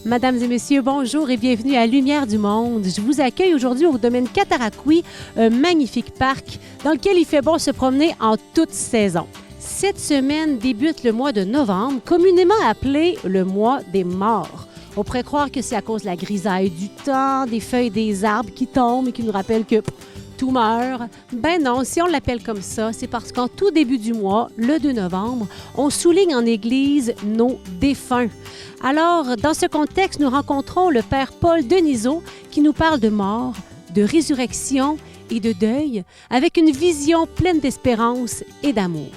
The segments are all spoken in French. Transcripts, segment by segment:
Mesdames et messieurs, bonjour et bienvenue à Lumière du Monde. Je vous accueille aujourd'hui au domaine Cataraqui, un magnifique parc dans lequel il fait bon se promener en toute saison. Cette semaine débute le mois de novembre, communément appelé le mois des morts. On pourrait croire que c'est à cause de la grisaille du temps, des feuilles des arbres qui tombent et qui nous rappellent que tout meurt. Ben non, si on l'appelle comme ça, c'est parce qu'en tout début du mois, le 2 novembre, on souligne en Église nos défunts. Alors, dans ce contexte, nous rencontrons le Père Paul Denisot qui nous parle de mort, de résurrection et de deuil avec une vision pleine d'espérance et d'amour.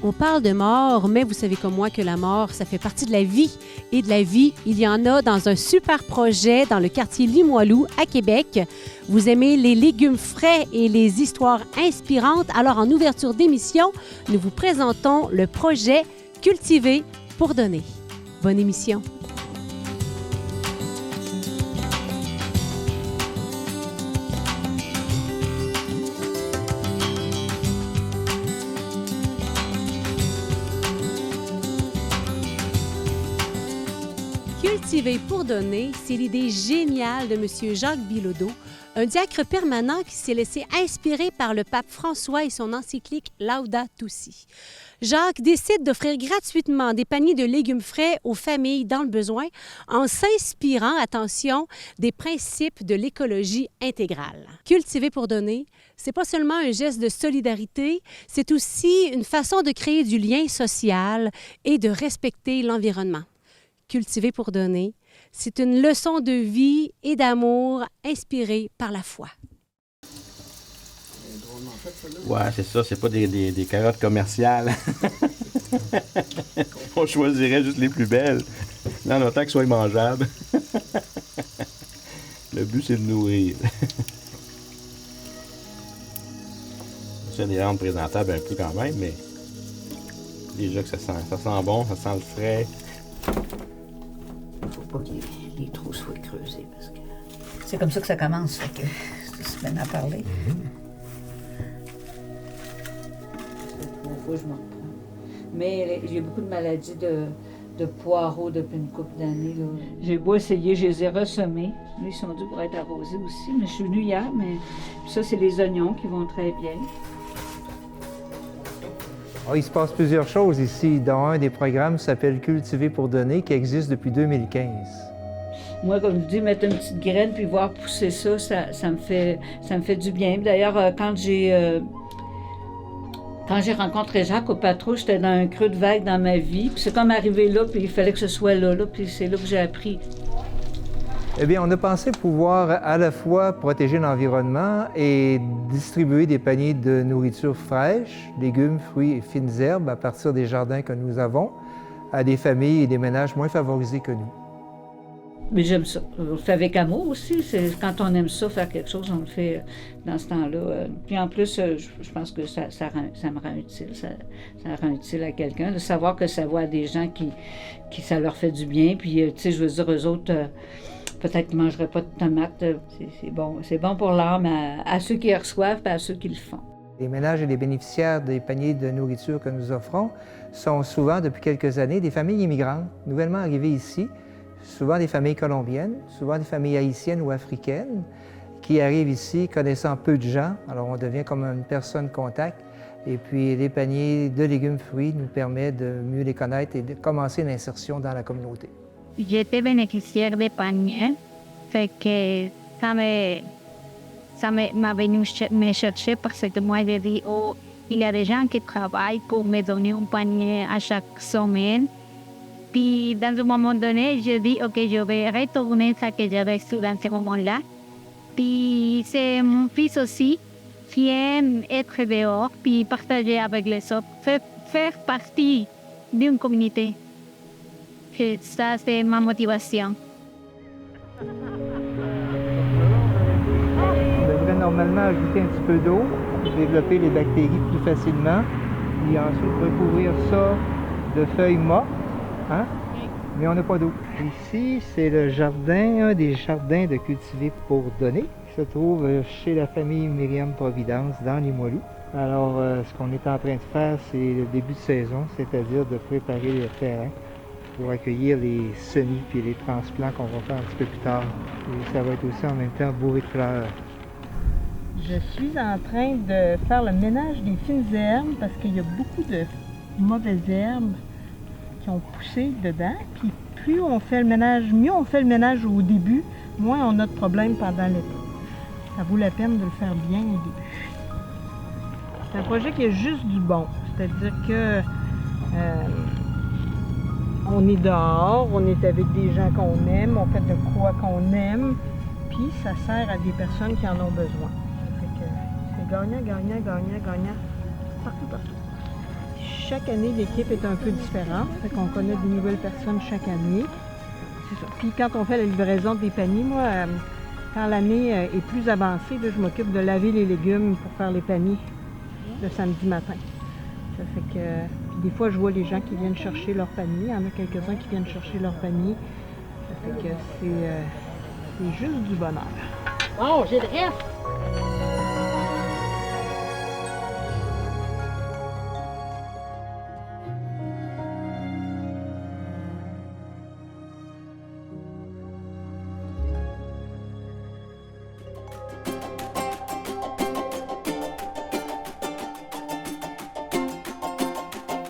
On parle de mort, mais vous savez comme moi que la mort, ça fait partie de la vie. Et de la vie, il y en a dans un super projet dans le quartier Limoilou, à Québec. Vous aimez les légumes frais et les histoires inspirantes? Alors, en ouverture d'émission, nous vous présentons le projet Cultiver pour donner. Bonne émission! Cultiver pour donner, c'est l'idée géniale de M. Jacques Bilodeau, un diacre permanent qui s'est laissé inspirer par le pape François et son encyclique Laudato Si. Jacques décide d'offrir gratuitement des paniers de légumes frais aux familles dans le besoin en s'inspirant, attention, des principes de l'écologie intégrale. Cultiver pour donner, c'est pas seulement un geste de solidarité, c'est aussi une façon de créer du lien social et de respecter l'environnement. Cultiver pour donner, c'est une leçon de vie et d'amour inspirée par la foi. Ouais, c'est ça, c'est pas des carottes commerciales. On choisirait juste les plus belles, en autant qu'elles soient mangeables. Le but, c'est de nourrir. C'est des rendre présentables un peu quand même, mais déjà que ça sent bon, ça sent le frais. Faut pas que les trous soient creusés parce que c'est comme ça que ça commence, fait que c'est bien à parler. Faut que je m'en reprenne. Mais j'ai beaucoup de maladies de poireaux depuis une couple d'années. Là. J'ai beau essayer, je les ai ressemés. Là, ils sont durs pour être arrosés aussi, mais je suis venue hier, mais ça, c'est les oignons qui vont très bien. Il se passe plusieurs choses ici, dont un des programmes s'appelle Cultiver pour donner, qui existe depuis 2015. Moi, comme je dis, mettre une petite graine puis voir pousser ça, ça me fait du bien. D'ailleurs, quand j'ai rencontré Jacques au Patro, j'étais dans un creux de vague dans ma vie. Puis c'est comme arrivé là, puis il fallait que ce soit là, puis c'est là que j'ai appris. Eh bien, on a pensé pouvoir à la fois protéger l'environnement et distribuer des paniers de nourriture fraîche, légumes, fruits et fines herbes à partir des jardins que nous avons à des familles et des ménages moins favorisés que nous. Mais j'aime ça. On le fait avec amour aussi. C'est, quand on aime ça, faire quelque chose, on le fait dans ce temps-là. Puis en plus, je pense que ça me rend utile. Ça rend utile à quelqu'un de savoir que ça va à des gens qui ça leur fait du bien. Puis, tu sais, je veux dire, eux autres, peut-être qu'ils ne mangeraient pas de tomates. C'est bon pour l'âme à ceux qui les reçoivent et à ceux qui le font. Les ménages et les bénéficiaires des paniers de nourriture que nous offrons sont souvent, depuis quelques années, des familles immigrantes, nouvellement arrivées ici, souvent des familles colombiennes, souvent des familles haïtiennes ou africaines, qui arrivent ici connaissant peu de gens. Alors on devient comme une personne contact. Et puis les paniers de légumes fruits nous permettent de mieux les connaître et de commencer l'insertion dans la communauté. J'étais bénéficiaire des paniers, fait que ça m'a venu me chercher parce que moi j'ai dit, oh, il y a des gens qui travaillent pour me donner un panier à chaque semaine. Puis, dans un moment donné, je dis, OK, je vais retourner ça que j'ai reçu dans ce moment-là. Puis, c'est mon fils aussi qui aime être dehors, puis partager avec les autres, faire partie d'une communauté. Et ça, c'est ma motivation. On devrait normalement ajouter un petit peu d'eau pour développer les bactéries plus facilement, puis ensuite recouvrir ça de feuilles mortes. Hein? Mais on n'a pas d'eau. Ici, c'est le jardin, un des jardins de Cultiver pour donner, qui se trouve chez la famille Myriam Providence dans Limoilou. Alors, ce qu'on est en train de faire, c'est le début de saison, c'est-à-dire de préparer le terrain pour accueillir les semis puis les transplants qu'on va faire un petit peu plus tard. Et ça va être aussi en même temps bourré de fleurs. Je suis en train de faire le ménage des fines herbes parce qu'il y a beaucoup de mauvaises herbes qui ont poussé dedans. Puis plus on fait le ménage, mieux on fait le ménage au début, moins on a de problèmes pendant l'été. Ça vaut la peine de le faire bien au début. C'est un projet qui est juste du bon. C'est-à-dire que on est dehors, on est avec des gens qu'on aime, on fait de quoi qu'on aime, puis ça sert à des personnes qui en ont besoin. C'est gagnant, gagnant, gagnant, gagnant, partout, partout. Chaque année, l'équipe est un peu différente, fait qu'on connaît des nouvelles personnes chaque année. C'est ça. Puis quand on fait la livraison des paniers, moi, quand l'année est plus avancée, là, je m'occupe de laver les légumes pour faire les paniers le samedi matin. Ça fait que, puis des fois, je vois les gens qui viennent chercher leur panier. Il y en a quelques-uns qui viennent chercher leur panier. Ça fait que c'est juste du bonheur. Oh, j'ai le reste!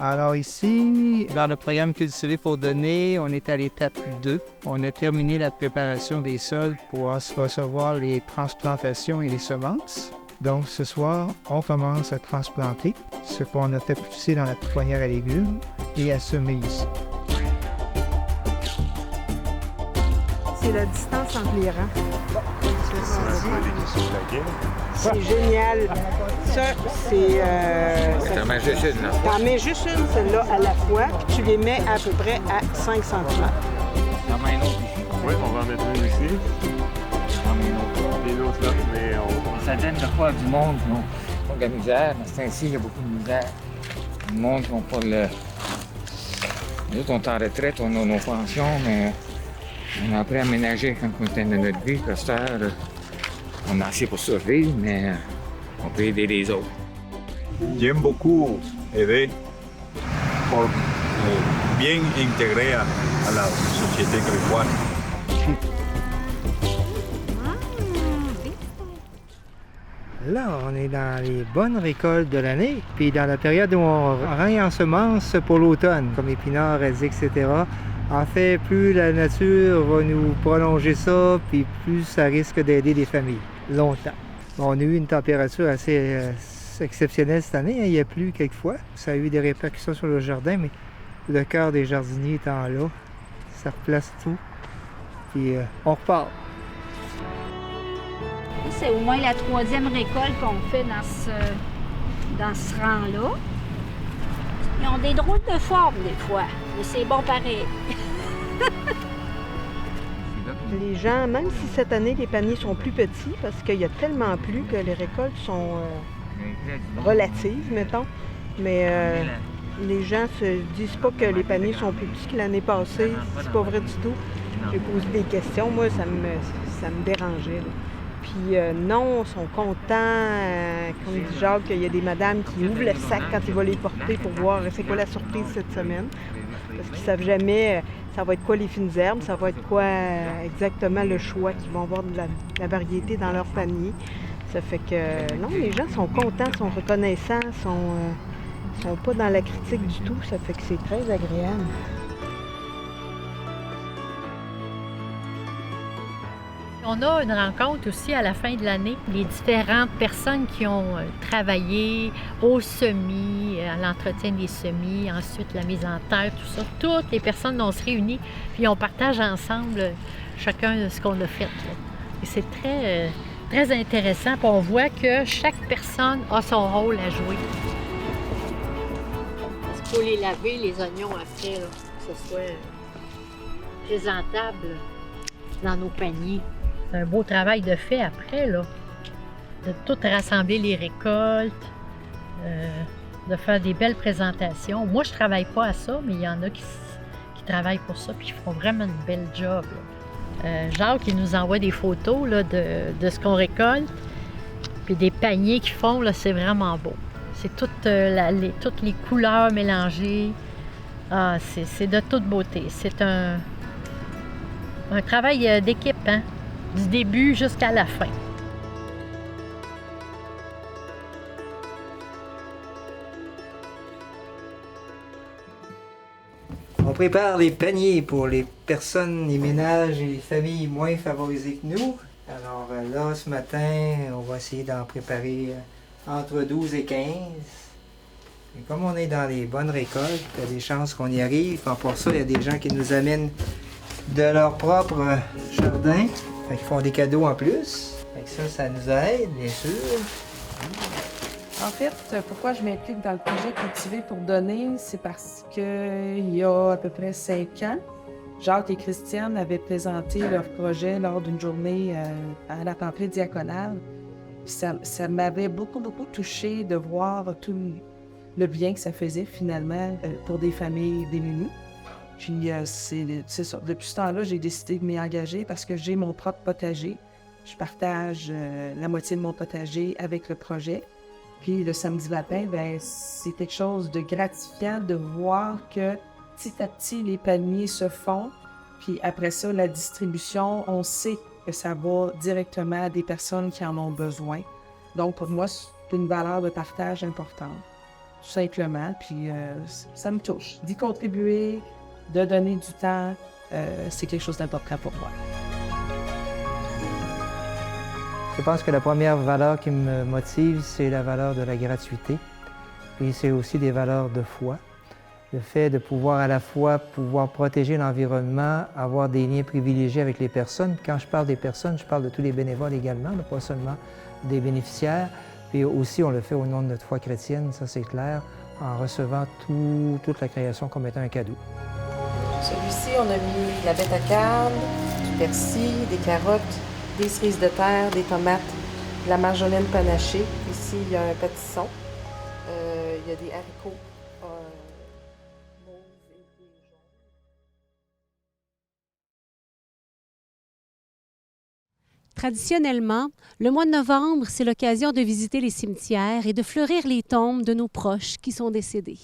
Alors ici, dans le programme Cultiver pour donner, on est à l'étape 2. On a terminé la préparation des sols pour recevoir les transplantations et les semences. Donc ce soir, on commence à transplanter ce qu'on a fait pousser dans la pouponnière à légumes et à semer ici. C'est la distance entre les rangs. C'est génial. Ça, c'est... T'en mets juste une, là. T'en mets juste une, celle-là, à la fois, puis tu les mets à peu près à 5 cm. T'en mets une autre ici. Oui, on va en mettre une ici. T'en mets une autre. Et l'autre là, mais on... Ça donne de quoi du monde, non? Pas de la misère. Dans ce temps-ci, il y a beaucoup de misère. Le monde qui n'a pas le... Nous autres, on est en retraite, on a nos pensions, mais on a appris à ménager quand on était dans notre vie. À cette heure, on a assez pour survivre, mais on peut aider les autres. J'aime beaucoup aider pour bien intégrer à la société québécoise. Là, on est dans les bonnes récoltes de l'année, puis dans la période où on réensemence pour l'automne, comme épinards, radis, etc. En fait, plus la nature va nous prolonger ça, puis plus ça risque d'aider les familles longtemps. On a eu une température assez exceptionnelle cette année, hein. Il y a plu quelques fois. Ça a eu des répercussions sur le jardin, mais le cœur des jardiniers étant là, ça replace tout, puis on repart. C'est au moins la 3e récolte qu'on fait dans ce rang-là. Ils ont des drôles de formes des fois, mais c'est bon pareil. Les gens, même si cette année les paniers sont plus petits, parce qu'il y a tellement plu que les récoltes sont relatives, mettons, mais les gens se disent pas que les paniers sont plus petits que l'année passée. C'est pas vrai du tout. J'ai posé des questions, moi ça me dérangeait, là. Puis non, ils sont contents. Comme dit Jacques, il y a des madames qui ouvrent le sac quand ils vont les porter pour voir c'est quoi la surprise cette semaine. Parce qu'ils ne savent jamais ça va être quoi les fines herbes, ça va être quoi exactement le choix qu'ils vont avoir de la variété dans leur panier. Ça fait que non, les gens sont contents, sont reconnaissants, sont pas dans la critique du tout. Ça fait que c'est très agréable. On a une rencontre aussi à la fin de l'année. Les différentes personnes qui ont travaillé au semis, à l'entretien des semis, ensuite la mise en terre, tout ça. Toutes les personnes vont se réunir, puis on partage ensemble chacun ce qu'on a fait, là. Et c'est très, très intéressant. Puis on voit que chaque personne a son rôle à jouer. Il faut les laver, les oignons, après, là, que ce soit présentable dans nos paniers. C'est un beau travail de fait après, là, de tout rassembler les récoltes, de faire des belles présentations. Moi, je travaille pas à ça, mais il y en a qui travaillent pour ça, puis ils font vraiment une belle job, là. Jacques, il nous envoie des photos là, de ce qu'on récolte, puis des paniers qu'ils font, là, c'est vraiment beau. C'est toutes les couleurs mélangées. Ah, c'est de toute beauté. C'est un travail d'équipe, hein? Du début jusqu'à la fin. On prépare les paniers pour les personnes, les ménages et les familles moins favorisées que nous. Alors là, ce matin, on va essayer d'en préparer entre 12 et 15. Et comme on est dans les bonnes récoltes, il y a des chances qu'on y arrive. Pour ça, il y a des gens qui nous amènent de leur propre jardin. Fait qu'ils font des cadeaux en plus. Fait que ça nous aide, bien sûr. En fait, pourquoi je m'implique dans le projet Cultiver pour donner, c'est parce qu'il y a à peu près 5 ans, Jacques et Christiane avaient présenté leur projet lors d'une journée à la Templée diaconale. Ça m'avait beaucoup touchée de voir tout le bien que ça faisait finalement pour des familles démunies. Puis c'est ça. Depuis ce temps-là, j'ai décidé de m'y engager parce que j'ai mon propre potager. Je partage la moitié de mon potager avec le projet. Puis le samedi matin, c'est quelque chose de gratifiant de voir que petit à petit, les paniers se font. Puis après ça, la distribution, on sait que ça va directement à des personnes qui en ont besoin. Donc pour moi, c'est une valeur de partage importante, tout simplement. Puis ça me touche. D'y contribuer, de donner du temps, c'est quelque chose d'important pour moi. Je pense que la première valeur qui me motive, c'est la valeur de la gratuité. Puis c'est aussi des valeurs de foi. Le fait de pouvoir à la fois protéger l'environnement, avoir des liens privilégiés avec les personnes. Quand je parle des personnes, je parle de tous les bénévoles également, pas seulement des bénéficiaires. Puis aussi, on le fait au nom de notre foi chrétienne, ça c'est clair, en recevant toute la création comme étant un cadeau. Celui-ci, on a mis de la bête à carne, du persil, des carottes, des cerises de terre, des tomates, de la marjolaine panachée. Ici, il y a un pâtisson. Il y a des haricots mauves et des jaunes. Traditionnellement, le mois de novembre, c'est l'occasion de visiter les cimetières et de fleurir les tombes de nos proches qui sont décédés.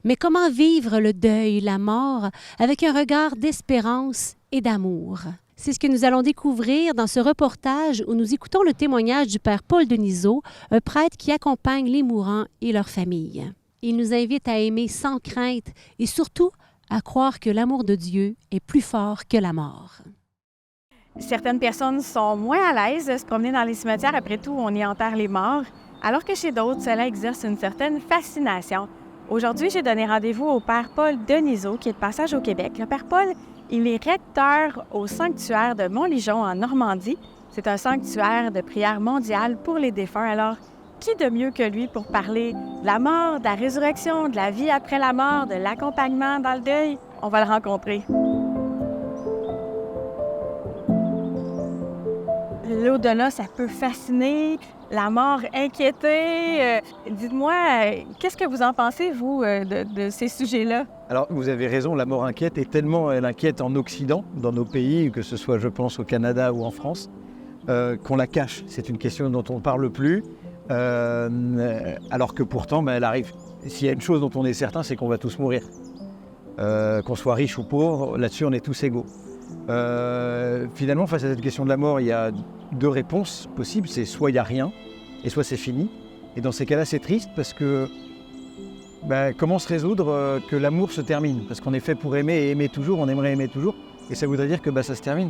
Mais comment vivre le deuil, la mort, avec un regard d'espérance et d'amour? C'est ce que nous allons découvrir dans ce reportage où nous écoutons le témoignage du père Paul Denisot, un prêtre qui accompagne les mourants et leurs familles. Il nous invite à aimer sans crainte et surtout à croire que l'amour de Dieu est plus fort que la mort. Certaines personnes sont moins à l'aise de se promener dans les cimetières. Après tout, on y enterre les morts, alors que chez d'autres, cela exerce une certaine fascination. Aujourd'hui, j'ai donné rendez-vous au père Paul Denisot, qui est de passage au Québec. Le père Paul, il est recteur au sanctuaire de Montligeon, en Normandie. C'est un sanctuaire de prière mondiale pour les défunts. Alors, qui de mieux que lui pour parler de la mort, de la résurrection, de la vie après la mort, de l'accompagnement dans le deuil? On va le rencontrer. L'au-delà, ça peut fasciner, la mort inquiéter. Dites-moi, qu'est-ce que vous en pensez, vous, de ces sujets-là? Alors, vous avez raison, la mort inquiète, et tellement elle inquiète en Occident, dans nos pays, que ce soit, je pense, au Canada ou en France, qu'on la cache. C'est une question dont on ne parle plus, alors que pourtant, elle arrive. S'il y a une chose dont on est certain, c'est qu'on va tous mourir. Qu'on soit riche ou pauvre, là-dessus, on est tous égaux. Finalement, face à cette question de la mort, il y a 2 réponses possibles. C'est soit il n'y a rien, et soit c'est fini. Et dans ces cas-là, c'est triste parce que comment se résoudre que l'amour se termine? Parce qu'on est fait pour aimer et aimer toujours, on aimerait aimer toujours. Et ça voudrait dire que ça se termine.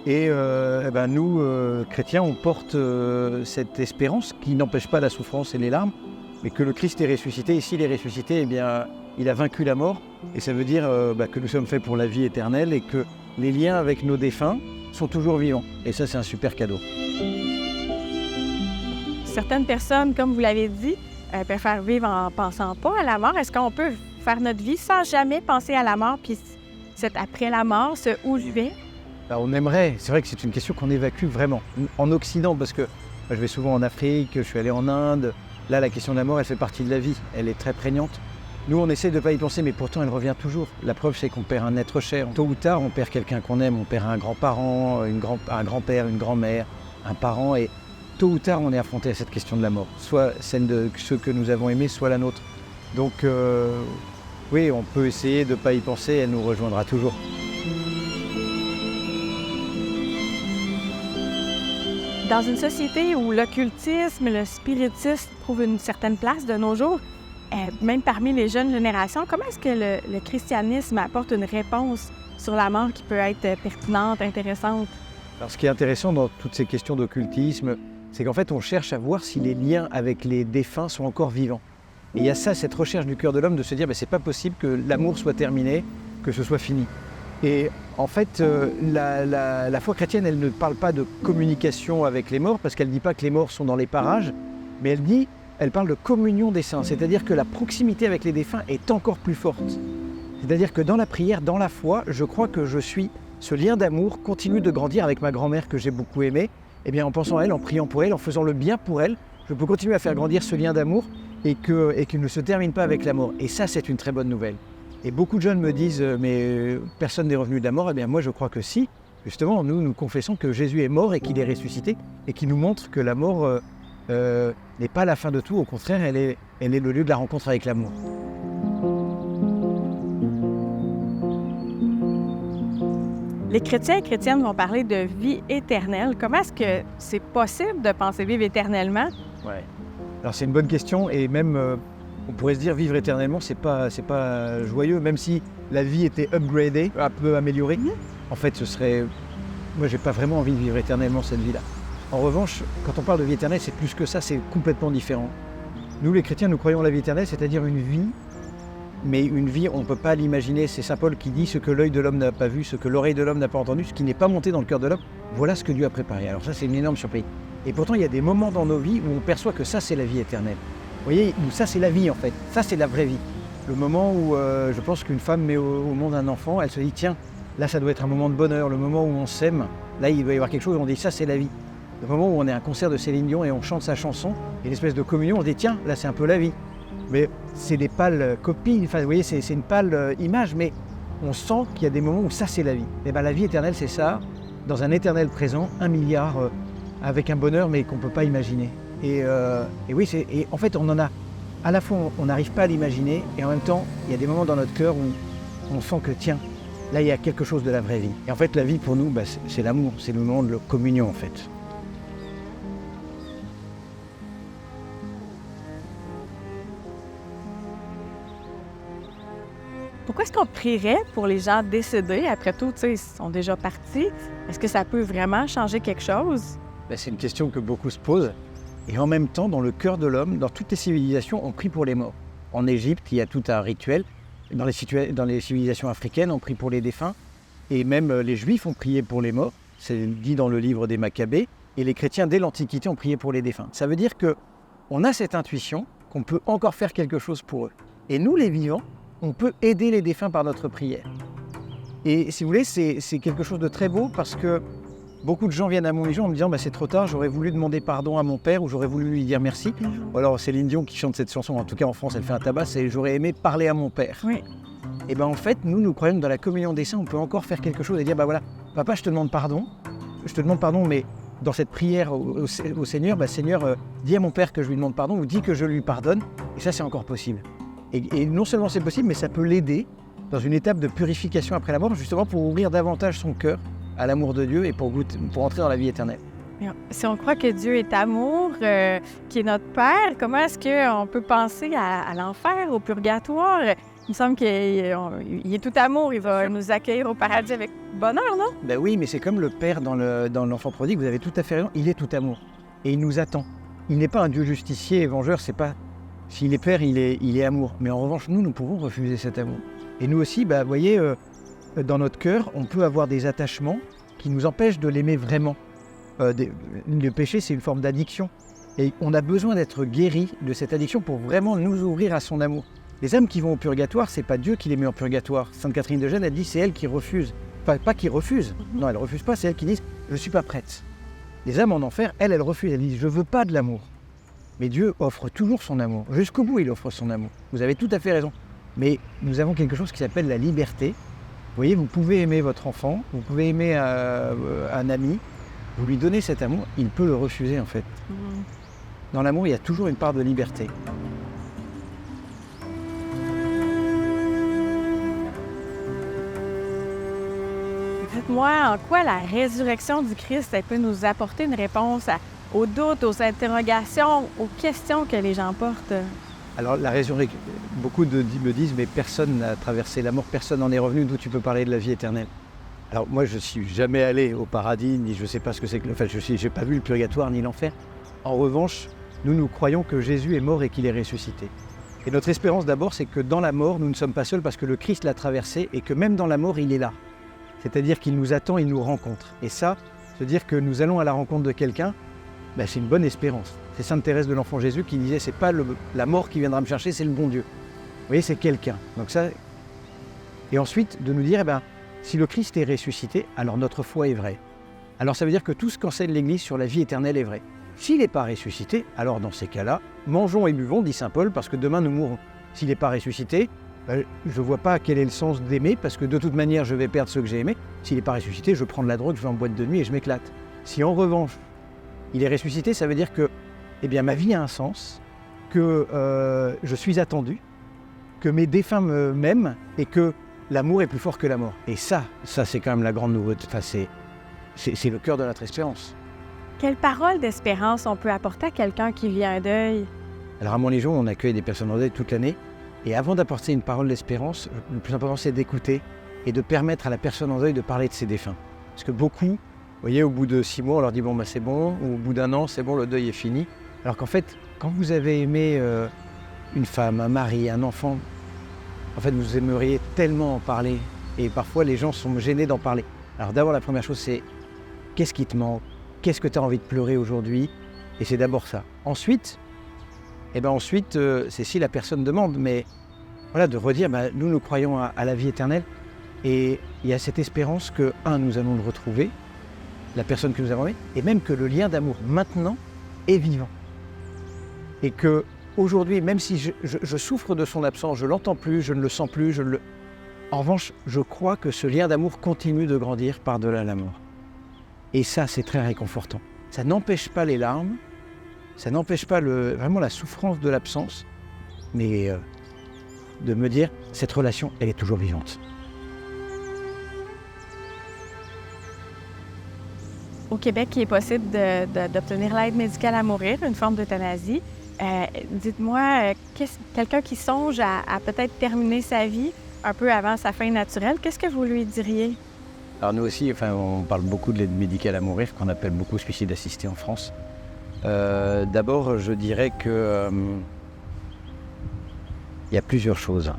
Et nous, chrétiens, on porte cette espérance qui n'empêche pas la souffrance et les larmes, mais que le Christ est ressuscité. Et s'il est ressuscité, il a vaincu la mort. Et ça veut dire que nous sommes faits pour la vie éternelle et que les liens avec nos défunts sont toujours vivants. Et ça, c'est un super cadeau. Certaines personnes, comme vous l'avez dit, préfèrent vivre en pensant pas à la mort. Est-ce qu'on peut faire notre vie sans jamais penser à la mort, puis c'est après la mort, ce où je vais? On aimerait, c'est vrai que c'est une question qu'on évacue vraiment. En Occident, parce que je vais souvent en Afrique, je suis allé en Inde. Là, la question de la mort, elle fait partie de la vie. Elle est très prégnante. Nous, on essaie de ne pas y penser, mais pourtant, elle revient toujours. La preuve, c'est qu'on perd un être cher. Tôt ou tard, on perd quelqu'un qu'on aime. On perd un grand-parent, un grand-père, une grand-mère, un parent. Et tôt ou tard, on est affronté à cette question de la mort. Soit celle de ceux que nous avons aimés, soit la nôtre. Donc, oui, on peut essayer de ne pas y penser, elle nous rejoindra toujours. Dans une société où l'occultisme et le spiritisme trouvent une certaine place de nos jours, même parmi les jeunes générations, comment est-ce que le christianisme apporte une réponse sur la mort qui peut être pertinente, intéressante? Alors, ce qui est intéressant dans toutes ces questions d'occultisme, c'est qu'en fait, on cherche à voir si les liens avec les défunts sont encore vivants. Et il y a ça, cette recherche du cœur de l'homme de se dire c'est pas possible que l'amour soit terminé, que ce soit fini. Et en fait, la foi chrétienne, elle ne parle pas de communication avec les morts, parce qu'elle ne dit pas que les morts sont dans les parages, mais elle parle de communion des saints, c'est-à-dire que la proximité avec les défunts est encore plus forte. C'est-à-dire que dans la prière, dans la foi, je crois que ce lien d'amour continue de grandir avec ma grand-mère que j'ai beaucoup aimée. Eh bien, en pensant à elle, en priant pour elle, en faisant le bien pour elle, je peux continuer à faire grandir ce lien d'amour et qu'il ne se termine pas avec la mort. Et ça, c'est une très bonne nouvelle. Et beaucoup de jeunes me disent « mais personne n'est revenu de la mort ». Eh bien moi je crois que si. Justement, nous confessons que Jésus est mort et qu'il est ressuscité et qu'il nous montre que la mort n'est pas la fin de tout. Au contraire, elle est le lieu de la rencontre avec l'amour. Les chrétiens et chrétiennes vont parler de vie éternelle. Comment est-ce que c'est possible de penser vivre éternellement? Ouais. Alors c'est une bonne question et même... on pourrait se dire vivre éternellement, c'est pas joyeux, même si la vie était upgradée, un peu améliorée. En fait, moi, j'ai pas vraiment envie de vivre éternellement cette vie-là. En revanche, quand on parle de vie éternelle, c'est plus que ça, c'est complètement différent. Nous, les chrétiens, nous croyons à la vie éternelle, c'est-à-dire une vie, mais une vie, on ne peut pas l'imaginer. C'est saint Paul qui dit ce que l'œil de l'homme n'a pas vu, ce que l'oreille de l'homme n'a pas entendu, ce qui n'est pas monté dans le cœur de l'homme. Voilà ce que Dieu a préparé. Alors ça, c'est une énorme surprise. Et pourtant, il y a des moments dans nos vies où on perçoit que ça, c'est la vie éternelle. Vous voyez, ça c'est la vie en fait, ça c'est la vraie vie. Le moment où je pense qu'une femme met au monde un enfant, elle se dit tiens, là ça doit être un moment de bonheur, le moment où on s'aime, là il doit y avoir quelque chose, on dit ça c'est la vie. Le moment où on est à un concert de Céline Dion et on chante sa chanson, et une espèce de communion, on se dit tiens, là c'est un peu la vie. Mais c'est des pâles copies, enfin vous voyez, c'est une pâle image, mais on sent qu'il y a des moments où ça c'est la vie. Et bien la vie éternelle c'est ça, dans un éternel présent, 1 milliard, avec un bonheur mais qu'on ne peut pas imaginer. Et oui, et en fait, on en a, à la fois, on n'arrive pas à l'imaginer, et en même temps, il y a des moments dans notre cœur où on sent que, tiens, là, il y a quelque chose de la vraie vie. Et en fait, la vie, pour nous, c'est l'amour, c'est le moment de la communion, en fait. Pourquoi est-ce qu'on prierait pour les gens décédés? Après tout, tu sais, ils sont déjà partis. Est-ce que ça peut vraiment changer quelque chose? C'est une question que beaucoup se posent. Et en même temps, dans le cœur de l'homme, dans toutes les civilisations, on prie pour les morts. En Égypte, il y a tout un rituel. Dans les civilisations africaines, on prie pour les défunts. Et même les Juifs ont prié pour les morts. C'est dit dans le livre des Maccabées. Et les chrétiens, dès l'Antiquité, ont prié pour les défunts. Ça veut dire qu'on a cette intuition qu'on peut encore faire quelque chose pour eux. Et nous, les vivants, on peut aider les défunts par notre prière. Et si vous voulez, c'est quelque chose de très beau parce que beaucoup de gens viennent à mon mission en me disant c'est trop tard, j'aurais voulu demander pardon à mon père ou j'aurais voulu lui dire merci. Ou alors Céline Dion qui chante cette chanson, en tout cas en France elle fait un tabac, c'est j'aurais aimé parler à mon père. Oui. Et bien en fait, nous croyons que dans la communion des saints, on peut encore faire quelque chose et dire voilà, papa je te demande pardon, mais dans cette prière au Seigneur, Seigneur, dis à mon père que je lui demande pardon ou dis que je lui pardonne, et ça c'est encore possible. Et non seulement c'est possible, mais ça peut l'aider dans une étape de purification après la mort, justement pour ouvrir davantage son cœur à l'amour de Dieu et pour entrer dans la vie éternelle. Si on croit que Dieu est amour, qui est notre Père, comment est-ce qu'on peut penser à l'enfer, au purgatoire? Il me semble qu'il est tout amour, il va nous accueillir au paradis avec bonheur, non? Ben oui, mais c'est comme le Père dans l'enfant prodigue, vous avez tout à fait raison, il est tout amour. Et il nous attend. Il n'est pas un Dieu justicier et vengeur, c'est pas... S'il est Père, il est amour. Mais en revanche, nous pouvons refuser cet amour. Et nous aussi, vous voyez, dans notre cœur, on peut avoir des attachements qui nous empêchent de l'aimer vraiment. Le péché, c'est une forme d'addiction. Et on a besoin d'être guéri de cette addiction pour vraiment nous ouvrir à son amour. Les âmes qui vont au purgatoire, c'est pas Dieu qui les met en purgatoire. Sainte Catherine de Gênes, elle dit c'est elle qui refuse. Enfin, pas qui refuse. Non, elle refuse pas, c'est elle qui dit je suis pas prête. Les âmes en enfer, elles refusent. Elles disent je veux pas de l'amour. Mais Dieu offre toujours son amour. Jusqu'au bout, il offre son amour. Vous avez tout à fait raison. Mais nous avons quelque chose qui s'appelle la liberté. Vous voyez, vous pouvez aimer votre enfant, vous pouvez aimer un ami, vous lui donnez cet amour, il peut le refuser en fait. Dans l'amour, il y a toujours une part de liberté. dites-moi en quoi la résurrection du Christ elle peut nous apporter une réponse aux doutes, aux interrogations, aux questions que les gens portent. Alors la résurrection, beaucoup me disent, mais personne n'a traversé la mort, personne n'en est revenu, d'où tu peux parler de la vie éternelle? Alors moi, je ne suis jamais allé au paradis, ni je ne sais pas ce que c'est que... Enfin, je n'ai pas vu le purgatoire ni l'enfer. En revanche, nous croyons que Jésus est mort et qu'il est ressuscité. Et notre espérance d'abord, c'est que dans la mort, nous ne sommes pas seuls parce que le Christ l'a traversé et que même dans la mort, il est là. C'est-à-dire qu'il nous attend, il nous rencontre. Et ça, se dire que nous allons à la rencontre de quelqu'un, c'est une bonne espérance. C'est Sainte Thérèse de l'Enfant Jésus qui disait, c'est pas la mort qui viendra me chercher, c'est le bon Dieu. Vous voyez, c'est quelqu'un. Donc ça... Et ensuite, de nous dire, si le Christ est ressuscité, alors notre foi est vraie. Alors ça veut dire que tout ce qu'enseigne l'Église sur la vie éternelle est vrai. S'il n'est pas ressuscité, alors dans ces cas-là, mangeons et buvons, dit saint Paul, parce que demain nous mourrons. S'il n'est pas ressuscité, je ne vois pas quel est le sens d'aimer, parce que de toute manière, je vais perdre ceux que j'ai aimés. S'il n'est pas ressuscité, je prends de la drogue, je vais en boîte de nuit et je m'éclate. Si en revanche, il est ressuscité, ça veut dire que ma vie a un sens, que je suis attendu, que mes défunts m'aiment et que l'amour est plus fort que la mort. Et ça c'est quand même la grande nouveauté. Enfin, c'est le cœur de notre espérance. Quelle parole d'espérance on peut apporter à quelqu'un qui vit un deuil? Alors à Montlégion, on accueille des personnes en deuil toute l'année. Et avant d'apporter une parole d'espérance, le plus important, c'est d'écouter et de permettre à la personne en deuil de parler de ses défunts. Parce que beaucoup, vous voyez, au bout de 6 mois, on leur dit « c'est bon », ou au bout d'1 an, c'est bon, le deuil est fini. Alors qu'en fait, quand vous avez aimé une femme, un mari, un enfant, en fait, vous aimeriez tellement en parler. Et parfois, les gens sont gênés d'en parler. Alors d'abord, la première chose, c'est qu'est-ce qui te manque? Qu'est-ce que tu as envie de pleurer aujourd'hui? Et c'est d'abord ça. Ensuite, c'est si la personne demande, mais voilà, de redire, nous croyons à la vie éternelle. Et il y a cette espérance que, nous allons le retrouver, la personne que nous avons aimée, et même que le lien d'amour maintenant est vivant. Et que aujourd'hui, même si je souffre de son absence, je ne l'entends plus, je ne le sens plus, en revanche, je crois que ce lien d'amour continue de grandir par-delà la mort. Et ça, c'est très réconfortant. Ça n'empêche pas les larmes, ça n'empêche pas vraiment la souffrance de l'absence, mais de me dire, cette relation, elle est toujours vivante. Au Québec, il est possible d'obtenir l'aide médicale à mourir, une forme d'euthanasie. Dites-moi, quelqu'un qui songe à peut-être terminer sa vie un peu avant sa fin naturelle, qu'est-ce que vous lui diriez? Alors nous aussi, on parle beaucoup de l'aide médicale à mourir, qu'on appelle beaucoup suicide assisté en France. D'abord, je dirais que il y a plusieurs choses.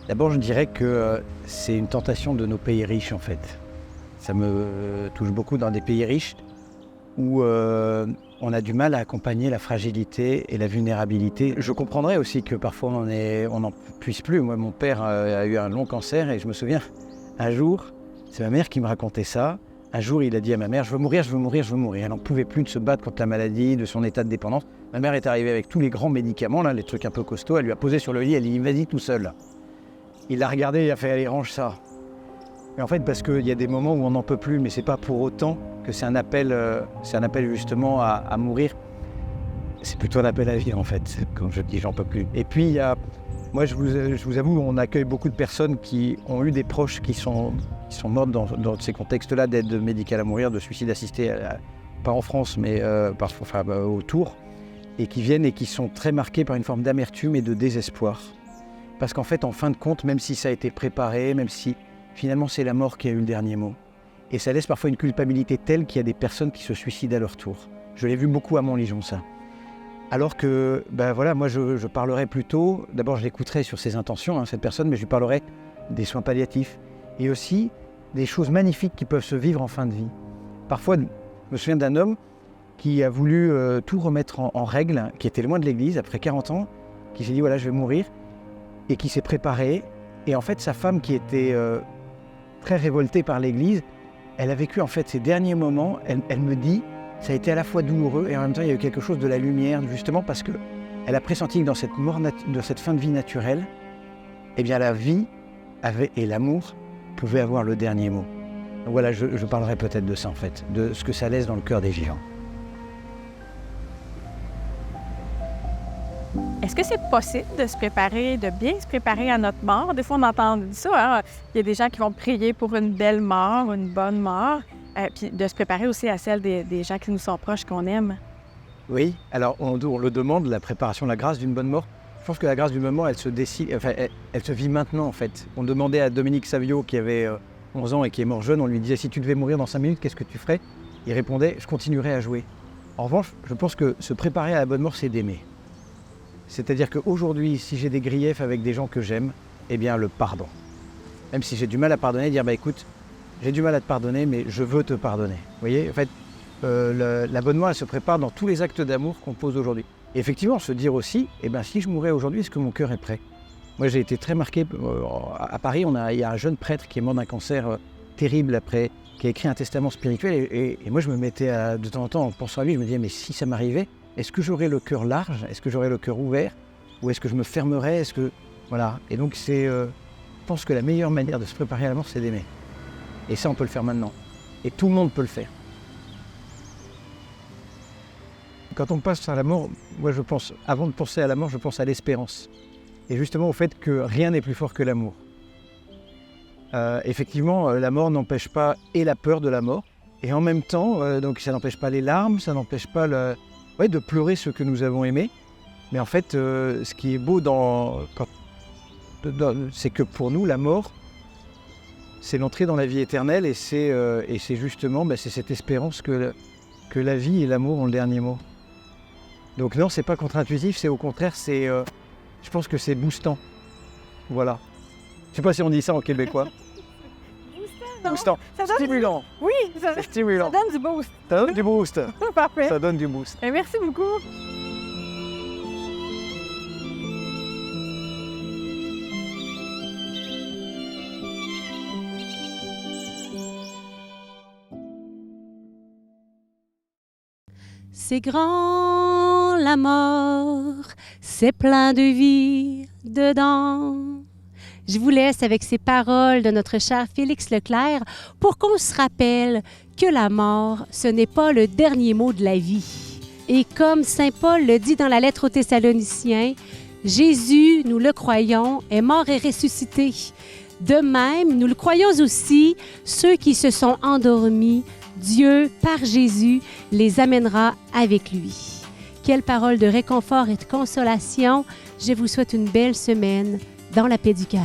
D'abord, je dirais que c'est une tentation de nos pays riches, en fait. Ça me touche beaucoup dans des pays riches où on a du mal à accompagner la fragilité et la vulnérabilité. Je comprendrais aussi que parfois on n'en puisse plus. Moi, mon père a eu un long cancer et je me souviens, un jour, c'est ma mère qui me racontait ça. Un jour, il a dit à ma mère, je veux mourir, je veux mourir, je veux mourir. Elle n'en pouvait plus de se battre contre la maladie, de son état de dépendance. Ma mère est arrivée avec tous les grands médicaments, là, les trucs un peu costauds. Elle lui a posé sur le lit, elle lui dit, vas-y tout seul. Là. Il l'a regardé, il a fait, allez, range ça. Et en fait, parce qu'il y a des moments où on n'en peut plus, mais c'est pas pour autant que c'est un appel justement à mourir. C'est plutôt un appel à vivre, en fait, quand je dis j'en peux plus. Et puis, moi, je vous avoue, on accueille beaucoup de personnes qui ont eu des proches qui sont morts dans ces contextes-là d'aide médicale à mourir, de suicide assisté, pas en France, mais autour, et qui viennent et qui sont très marqués par une forme d'amertume et de désespoir. Parce qu'en fait, en fin de compte, même si ça a été préparé, même si finalement c'est la mort qui a eu le dernier mot, et ça laisse parfois une culpabilité telle qu'il y a des personnes qui se suicident à leur tour. Je l'ai vu beaucoup à Montlégion, ça. Alors que, moi je parlerai plutôt, d'abord je l'écouterai sur ses intentions, cette personne, mais je lui parlerai des soins palliatifs et aussi des choses magnifiques qui peuvent se vivre en fin de vie. Parfois, je me souviens d'un homme qui a voulu tout remettre en règle, qui était loin de l'église après 40 ans, qui s'est dit voilà, je vais mourir, et qui s'est préparé. Et en fait, sa femme qui était très révoltée par l'église, elle a vécu en fait ses derniers moments, elle me dit, ça a été à la fois douloureux et en même temps il y a eu quelque chose de la lumière, justement parce qu'elle a pressenti que dans cette mort, dans cette fin de vie naturelle, la vie et l'amour pouvaient avoir le dernier mot. Donc voilà, je parlerai peut-être de ça en fait, de ce que ça laisse dans le cœur des vivants. Est-ce que c'est possible de se préparer, de bien se préparer à notre mort? Des fois, on entend ça, hein? Il y a des gens qui vont prier pour une belle mort, une bonne mort, puis de se préparer aussi à celle des gens qui nous sont proches, qu'on aime. Oui, alors on le demande, la préparation, la grâce d'une bonne mort. Je pense que la grâce d'une bonne mort, elle se décide, enfin, elle se vit maintenant en fait. On demandait à Dominique Savio, qui avait 11 ans et qui est mort jeune, on lui disait si tu devais mourir dans 5 minutes, qu'est-ce que tu ferais? Il répondait je continuerai à jouer. En revanche, je pense que se préparer à la bonne mort, c'est d'aimer. C'est-à-dire qu'aujourd'hui, si j'ai des griefs avec des gens que j'aime, eh bien le pardon. Même si j'ai du mal à pardonner, dire écoute, j'ai du mal à te pardonner, mais je veux te pardonner. Vous voyez, en fait, la bonne mort, elle se prépare dans tous les actes d'amour qu'on pose aujourd'hui. Et effectivement, se dire aussi, si je mourais aujourd'hui, est-ce que mon cœur est prêt? Moi, j'ai été très marqué. À Paris, il y a un jeune prêtre qui est mort d'un cancer terrible après, qui a écrit un testament spirituel. Et moi, je me mettais de temps en temps, en pensant à lui, je me disais, mais si ça m'arrivait, est-ce que j'aurais le cœur large? Est-ce que j'aurais le cœur ouvert? Ou est-ce que je me fermerais? Voilà. Et donc, je pense que la meilleure manière de se préparer à la mort, c'est d'aimer. Et ça, on peut le faire maintenant. Et tout le monde peut le faire. Quand on passe à la mort, moi je pense, avant de penser à la mort, je pense à l'espérance. Et justement au fait que rien n'est plus fort que l'amour. Effectivement, la mort n'empêche pas et la peur de la mort, et en même temps, donc ça n'empêche pas les larmes, ça n'empêche pas de pleurer ce que nous avons aimé. Mais en fait, ce qui est beau c'est que pour nous, la mort, c'est l'entrée dans la vie éternelle, et c'est justement c'est cette espérance que la vie et l'amour ont le dernier mot. Donc non, c'est pas contre-intuitif, c'est au contraire, je pense que c'est boostant. Voilà. Je sais pas si on dit ça en québécois. Boostant. Stimulant. Oui, c'est stimulant. Ça donne du boost. Ça donne du boost. Parfait. Ça donne du boost. Et merci beaucoup. C'est grand la mort, c'est plein de vie dedans. Je vous laisse avec ces paroles de notre cher Félix Leclerc pour qu'on se rappelle que la mort, ce n'est pas le dernier mot de la vie. Et comme saint Paul le dit dans la lettre aux Thessaloniciens, Jésus, nous le croyons, est mort et ressuscité. De même, nous le croyons aussi, ceux qui se sont endormis, Dieu, par Jésus, les amènera avec lui. Quelle parole de réconfort et de consolation. Je vous souhaite une belle semaine dans la paix du cœur.